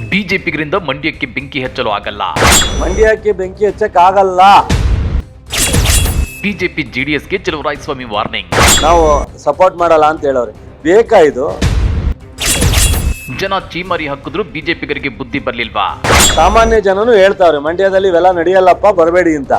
ಬಿಜೆಪಿಗರಿಂದ ಮಂಡ್ಯಕ್ಕೆ ಬೆಂಕಿ ಹಚ್ಚಲು ಆಗಲ್ಲ. ಮಂಡ್ಯಕ್ಕೆ ಬೆಂಕಿ ಹಚ್ಚಕ್ಕಾಗಲ್ಲ. ಬಿಜೆಪಿ ಜೆಡಿಎಸ್ಗೆ ಚಲುವರಾಯಸ್ವಾಮಿ ವಾರ್ನಿಂಗ್. ನಾವು ಸಪೋರ್ಟ್ ಮಾಡಲ್ಲ ಅಂತ ಹೇಳೋರೆ. ಬೇಕಾ ಇದು? ಜನ ಚೀಮಾರಿ ಹಾಕಿದ್ರು ಬಿಜೆಪಿಗರಿಗೆ ಬುದ್ಧಿ ಬರ್ಲಿಲ್ವಾ? ಸಾಮಾನ್ಯ ಜನನು ಹೇಳ್ತಾವ್ರೆ ಮಂಡ್ಯದಲ್ಲಿ ಇವೆಲ್ಲ ನಡೆಯಲ್ಲಪ್ಪ, ಬರಬೇಡಿ ಅಂತ.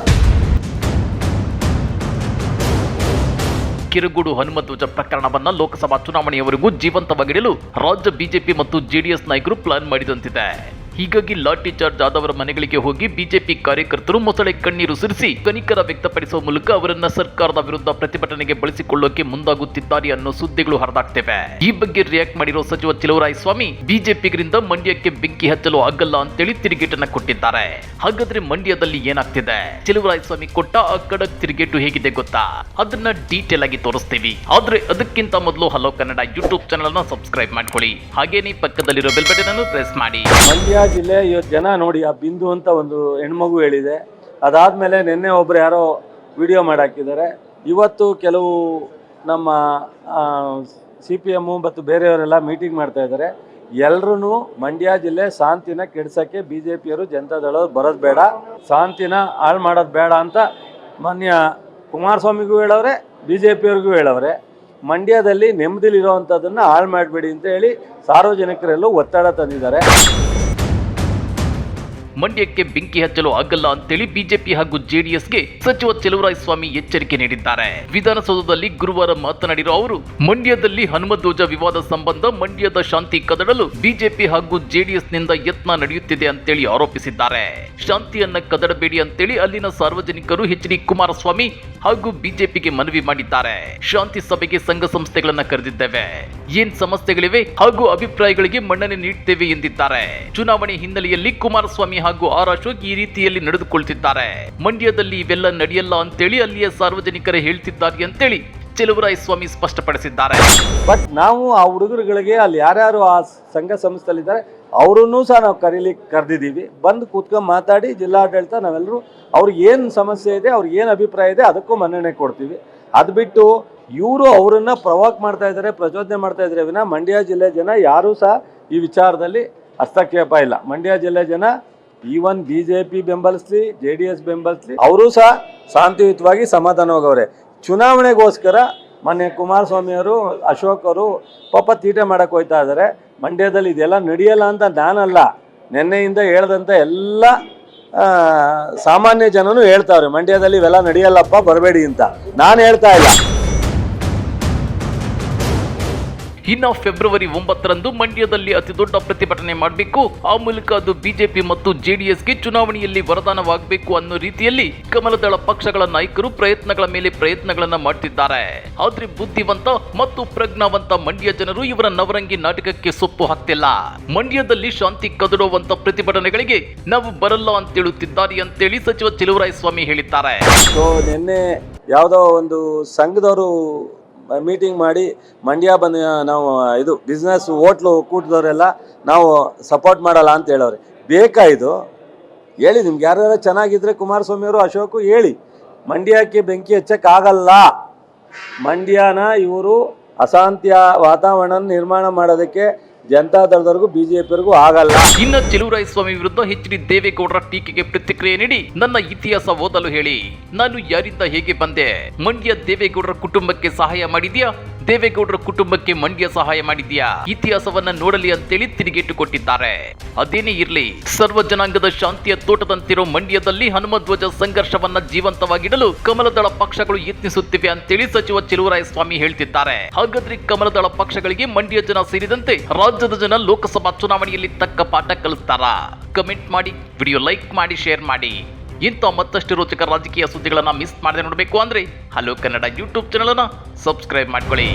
ಕಿರುಗೂಡು ಹನುಮಧ್ವಜ ಪ್ರಕರಣವನ್ನ ಲೋಕಸಭಾ ಚುನಾವಣೆಯವರೆಗೂ ಜೀವಂತವಾಗಿಡಲು ರಾಜ್ಯ ಬಿಜೆಪಿ ಮತ್ತು ಜೆಡಿಎಸ್ ನಾಯಕರು ಪ್ಲಾನ್ ಮಾಡಿದಂತಿದೆ. ಹೀಗಾಗಿ ಲಾಠಿ ಚಾರ್ಜ್ ಆದವರ ಮನೆಗಳಿಗೆ ಹೋಗಿ ಬಿಜೆಪಿ ಕಾರ್ಯಕರ್ತರು ಮೊಸಳೆ ಕಣ್ಣೀರು ಸುರಿಸಿ ಕನಿಕರ ವ್ಯಕ್ತಪಡಿಸುವ ಮೂಲಕ ಅವರನ್ನ ಸರ್ಕಾರದ ವಿರುದ್ಧ ಪ್ರತಿಭಟನೆಗೆ ಬಳಸಿಕೊಳ್ಳೋಕೆ ಮುಂದಾಗುತ್ತಿದ್ದಾರೆ ಅನ್ನೋ ಸುದ್ದಿಗಳು ಹರಿದಾಗ್ತಿವೆ. ಈ ಬಗ್ಗೆ ರಿಯಾಕ್ಟ್ ಮಾಡಿರೋ ಸಚಿವ ಚಲುವರಾಯಸ್ವಾಮಿ ಬಿಜೆಪಿಗರಿಂದ ಮಂಡ್ಯಕ್ಕೆ ಬೆಂಕಿ ಹಚ್ಚಲು ಆಗಲ್ಲ ಅಂತೇಳಿ ತಿರುಗೇಟನ್ನ ಕೊಟ್ಟಿದ್ದಾರೆ. ಹಾಗಾದ್ರೆ ಮಂಡ್ಯದಲ್ಲಿ ಏನಾಗ್ತಿದೆ? ಚಲುವರಾಯಸ್ವಾಮಿ ಕೊಟ್ಟ ಆ ಖಡಕ್ ತಿರುಗೇಟು ಹೇಗಿದೆ ಗೊತ್ತಾ? ಅದನ್ನ ಡೀಟೇಲ್ ಆಗಿ ತೋರಿಸ್ತೀವಿ. ಆದ್ರೆ ಅದಕ್ಕಿಂತ ಮೊದಲು ಹಲೋ ಕನ್ನಡ ಯೂಟ್ಯೂಬ್ ಚಾನಲ್ ಅನ್ನ ಸಬ್ಸ್ಕ್ರೈಬ್ ಮಾಡ್ಕೊಳ್ಳಿ. ಹಾಗೇನೇ ಪಕ್ಕದಲ್ಲಿರೋ ಬೆಲ್ ಬಟನ್ ಅನ್ನು ಪ್ರೆಸ್ ಮಾಡಿ. ಮಂಡ್ಯ ಜಿಲ್ಲೆ ಇವತ್ತು ಜನ ನೋಡಿ, ಆ ಬಿಂದು ಅಂತ ಒಂದು ಹೆಣ್ಮಗು ಹೇಳಿದೆ. ಅದಾದ್ಮೇಲೆ ನಿನ್ನೆ ಒಬ್ರು ಯಾರೋ ವಿಡಿಯೋ ಮಾಡಾಕಿದ್ದಾರೆ. ಇವತ್ತು ಕೆಲವು ನಮ್ಮ CPM ಮತ್ತು ಬೇರೆಯವರೆಲ್ಲ ಮೀಟಿಂಗ್ ಮಾಡ್ತಾ ಇದ್ದಾರೆ. ಎಲ್ರೂ ಮಂಡ್ಯ ಜಿಲ್ಲೆ ಶಾಂತಿನ ಕೆಡ್ಸಕ್ಕೆ BJPಯವರು ಜನತಾದಳವ್ರು ಬರೋದು ಬೇಡ, ಶಾಂತಿನ ಹಾಳು ಮಾಡೋದು ಬೇಡ ಅಂತ ಮಾನ್ಯ ಕುಮಾರಸ್ವಾಮಿಗೂ ಹೇಳವ್ರೆ, BJPಯವ್ರಿಗೂ ಹೇಳವ್ರೆ. ಮಂಡ್ಯದಲ್ಲಿ ನೆಮ್ಮದಿಲಿರೋವಂಥದ್ದನ್ನು ಹಾಳು ಮಾಡಬೇಡಿ ಅಂತ ಹೇಳಿ ಸಾರ್ವಜನಿಕರೆಲ್ಲೂ ಒತ್ತಡ ತಂದಿದ್ದಾರೆ. ಮಂಡ್ಯಕ್ಕೆ ಬೆಂಕಿ ಹಚ್ಚಲು ಆಗಲ್ಲ ಅಂತೇಳಿ ಬಿಜೆಪಿ ಹಾಗೂ ಜೆಡಿಎಸ್ಗೆ ಸಚಿವ ಚಲುವರಾಯಸ್ವಾಮಿ ಎಚ್ಚರಿಕೆ ನೀಡಿದ್ದಾರೆ. ವಿಧಾನಸೌಧದಲ್ಲಿ ಗುರುವಾರ ಮಾತನಾಡಿರೋ ಅವರು, ಮಂಡ್ಯದಲ್ಲಿ ಹನುಮಧ್ವಜ ವಿವಾದ ಸಂಬಂಧ ಮಂಡ್ಯದ ಶಾಂತಿ ಕದಡಲು ಬಿಜೆಪಿ ಹಾಗೂ ಜೆಡಿಎಸ್ನಿಂದ ಯತ್ನ ನಡೆಯುತ್ತಿದೆ ಅಂತೇಳಿ ಆರೋಪಿಸಿದ್ದಾರೆ. ಶಾಂತಿಯನ್ನ ಕದಡಬೇಡಿ ಅಂತೇಳಿ ಅಲ್ಲಿನ ಸಾರ್ವಜನಿಕರು HD ಕುಮಾರಸ್ವಾಮಿ ಹಾಗೂ ಬಿಜೆಪಿಗೆ ಮನವಿ ಮಾಡಿದ್ದಾರೆ. ಶಾಂತಿ ಸಭೆಗೆ ಸಂಘ ಸಂಸ್ಥೆಗಳನ್ನ ಕರೆದಿದ್ದೇವೆ, ಏನ್ ಸಮಸ್ಯೆಗಳಿವೆ ಹಾಗೂ ಅಭಿಪ್ರಾಯಗಳಿಗೆ ಮನ್ನಣೆ ನೀಡುತ್ತೇವೆ ಎಂದಿದ್ದಾರೆ. ಚುನಾವಣೆ ಹಿನ್ನೆಲೆಯಲ್ಲಿ ಕುಮಾರಸ್ವಾಮಿ ಹಾಗೂ ಆರ್ ಅಶೋಕ್ ಈ ರೀತಿಯಲ್ಲಿ ನಡೆದುಕೊಳ್ತಿದ್ದಾರೆ. ಮಂಡ್ಯದಲ್ಲಿ ಇವೆಲ್ಲ ನಡೆಯಲ್ಲ ಅಂತೇಳಿ ಅಲ್ಲಿಯ ಸಾರ್ವಜನಿಕರೇ ಹೇಳ್ತಿದ್ದಾರೆ ಅಂತೇಳಿ ಚಲುವರಾಯಸ್ವಾಮಿ ಸ್ಪಷ್ಟಪಡಿಸಿದ್ದಾರೆ. ಬಟ್ ನಾವು ಆ ಹುಡುಗರುಗಳಿಗೆ ಅಲ್ಲಿ ಯಾರ್ಯಾರು ಆ ಸಂಘ ಸಂಸ್ಥೆಯಲ್ಲಿದ್ದಾರೆ ಅವರನ್ನೂ ಸಹ ನಾವು ಕರೆದಿದ್ದೀವಿ. ಬಂದು ಕೂತ್ಕೊಂಡು ಮಾತಾಡಿ ಜಿಲ್ಲಾಡಳಿತ ನಾವೆಲ್ಲರೂ ಅವ್ರಿಗೆ ಏನು ಸಮಸ್ಯೆ ಇದೆ, ಅವ್ರಿಗೆ ಏನು ಅಭಿಪ್ರಾಯ ಇದೆ ಅದಕ್ಕೂ ಮನ್ನಣೆ ಕೊಡ್ತೀವಿ. ಅದು ಬಿಟ್ಟು ಇವರು ಅವರನ್ನು ಪ್ರವೋಕ್ ಮಾಡ್ತಾ ಇದ್ದಾರೆ, ಪ್ರಚೋದನೆ ಮಾಡ್ತಾ ಇದ್ದಾರೆ ವಿನ ಮಂಡ್ಯ ಜಿಲ್ಲೆ ಜನ ಯಾರೂ ಸಹ ಈ ವಿಚಾರದಲ್ಲಿ ಹಸ್ತಕ್ಷೇಪ ಇಲ್ಲ. ಮಂಡ್ಯ ಜಿಲ್ಲೆ ಜನ ಈವನ್ BJP ಬೆಂಬಲಿಸಲಿ, JDS ಬೆಂಬಲಿಸಲಿ, ಅವರು ಸಹ ಶಾಂತಿಯುತವಾಗಿ ಸಮಾಧಾನವಾಗವ್ರೆ. ಚುನಾವಣೆಗೋಸ್ಕರ ಮೊನ್ನೆ ಕುಮಾರಸ್ವಾಮಿ ಅವರು, ಅಶೋಕ್ ಅವರು ಪಾಪ ತೀಟೆ ಮಾಡಕ್ಕೆ ಹೋಗ್ತಾ ಇದ್ದಾರೆ. ಮಂಡ್ಯದಲ್ಲಿ ಇದೆಲ್ಲ ನಡೆಯಲ್ಲ ಅಂತ ನಾನಲ್ಲ, ನಿನ್ನೆಯಿಂದ ಹೇಳ್ದಂಥ ಎಲ್ಲ ಸಾಮಾನ್ಯ ಜನನು ಹೇಳ್ತಾವ್ರೆ ಮಂಡ್ಯದಲ್ಲಿ ಇವೆಲ್ಲ ನಡೆಯಲ್ಲಪ್ಪ, ಬರಬೇಡಿ ಅಂತ. ನಾನು ಹೇಳ್ತಾ ಇಲ್ಲ. ಇನ್ನು ಫೆಬ್ರವರಿ 9ರಂದು ಮಂಡ್ಯದಲ್ಲಿ ಅತಿ ದೊಡ್ಡ ಪ್ರತಿಭಟನೆ ಮಾಡಬೇಕು. ಆ ಮೂಲಕ ಅದು ಬಿಜೆಪಿ ಮತ್ತು ಜೆಡಿಎಸ್ಗೆ ಚುನಾವಣೆಯಲ್ಲಿ ವರದಾನವಾಗಬೇಕು ಅನ್ನೋ ರೀತಿಯಲ್ಲಿ ಕಮಲದಳ ಪಕ್ಷಗಳ ನಾಯಕರು ಪ್ರಯತ್ನಗಳ ಮೇಲೆ ಪ್ರಯತ್ನಗಳನ್ನ ಮಾಡ್ತಿದ್ದಾರೆ. ಆದ್ರೆ ಬುದ್ಧಿವಂತ ಮತ್ತು ಪ್ರಜ್ಞಾವಂತ ಮಂಡ್ಯ ಜನರು ಇವರ ನವರಂಗಿ ನಾಟಕಕ್ಕೆ ಸೊಪ್ಪು ಹಾಕ್ತಿಲ್ಲ. ಮಂಡ್ಯದಲ್ಲಿ ಶಾಂತಿ ಕದಡುವಂತ ಪ್ರತಿಭಟನೆಗಳಿಗೆ ನಾವು ಬರಲ್ಲ ಅಂತ ಹೇಳುತ್ತಿದ್ದಾರೆ ಅಂತೇಳಿ ಸಚಿವ ಚಲುವರಾಯಸ್ವಾಮಿ ಹೇಳಿದ್ದಾರೆ. ನಿನ್ನೆ ಯಾವುದೋ ಒಂದು ಸಂಘದವರು ಮೀಟಿಂಗ್ ಮಾಡಿ ಮಂಡ್ಯ ಬಂದು ನಾವು ಇದು ಬಿಸ್ನೆಸ್ ಹೋಟ್ಲು ಕೂಟದವರೆಲ್ಲ ನಾವು ಸಪೋರ್ಟ್ ಮಾಡಲ್ಲ ಅಂತ ಹೇಳೋರೆ. ಬೇಕಾ ಇದು? ಹೇಳಿ, ನಿಮ್ಗೆ ಯಾರ್ಯಾರು ಚೆನ್ನಾಗಿದ್ರೆ ಕುಮಾರಸ್ವಾಮಿ ಅವರು, ಅಶೋಕು ಹೇಳಿ. ಮಂಡ್ಯಕ್ಕೆ ಬೆಂಕಿ ಹಚ್ಚಕ್ಕಾಗಲ್ಲ. ಮಂಡ್ಯನ ಇವರು ಅಶಾಂತಿಯ ವಾತಾವರಣ ನಿರ್ಮಾಣ ಮಾಡೋದಕ್ಕೆ ಜನತಾದಳದವರೆಗೂ BJPಯವರೆಗೂ ಆಗಲ್ಲ. ಇನ್ನು ಚಲುವರಾಯಸ್ವಾಮಿ ವಿರುದ್ಧ HD ದೇವೇಗೌಡರ ಟೀಕೆಗೆ ಪ್ರತಿಕ್ರಿಯೆ ನೀಡಿ, ನನ್ನ ಇತಿಹಾಸ ಓದಲು ಹೇಳಿ, ನಾನು ಯಾರಿಂದ ಹೇಗೆ ಬಂದೆ, ಮಂಡ್ಯ ದೇವೇಗೌಡರ ಕುಟುಂಬಕ್ಕೆ ಸಹಾಯ ಮಾಡಿದ್ಯಾ, ದೇವೇಗೌಡರ ಕುಟುಂಬಕ್ಕೆ ಮಂಡ್ಯ ಸಹಾಯ ಮಾಡಿದ್ಯಾ, ಇತಿಹಾಸವನ್ನ ನೋಡಲಿ ಅಂತೇಳಿ ತಿರುಗೇಟು ಕೊಟ್ಟಿದ್ದಾರೆ. ಅದೇನೇ ಇರ್ಲಿ, ಸರ್ವ ಜನಾಂಗದ ಶಾಂತಿಯ ತೋಟದಂತಿರೋ ಮಂಡ್ಯದಲ್ಲಿ ಹನುಮಧ್ವಜ ಸಂಘರ್ಷವನ್ನ ಜೀವಂತವಾಗಿಡಲು ಕಮಲದಳ ಪಕ್ಷಗಳು ಯತ್ನಿಸುತ್ತಿವೆ ಅಂತೇಳಿ ಸಚಿವ ಚಲುವರಾಯಸ್ವಾಮಿ ಹೇಳ್ತಿದ್ದಾರೆ. ಹಾಗಾದ್ರೆ ಕಮಲದಳ ಪಕ್ಷಗಳಿಗೆ ಮಂಡ್ಯ ಜನ ಸೇರಿದಂತೆ ರಾಜ್ಯದ ಜನ ಲೋಕಸಭಾ ಚುನಾವಣೆಯಲ್ಲಿ ತಕ್ಕ ಪಾಠ ಕಲಿಸ್ತಾರಾ? ಕಮೆಂಟ್ ಮಾಡಿ, ವಿಡಿಯೋ ಲೈಕ್ ಮಾಡಿ, ಶೇರ್ ಮಾಡಿ. ಇಂಥ ಮತ್ತಷ್ಟು ರೋಚಕ ರಾಜಕೀಯ ಸುದ್ದಿಗಳನ್ನ ಮಿಸ್ ಮಾಡದೆ ನೋಡಬೇಕು ಅಂದ್ರೆ ಹಲೋ ಕನ್ನಡ ಯೂಟ್ಯೂಬ್ ಚಾನಲ್ ಅನ್ನ ಸಬ್ಸ್ಕ್ರೈಬ್ ಮಾಡ್ಕೊಳ್ಳಿ.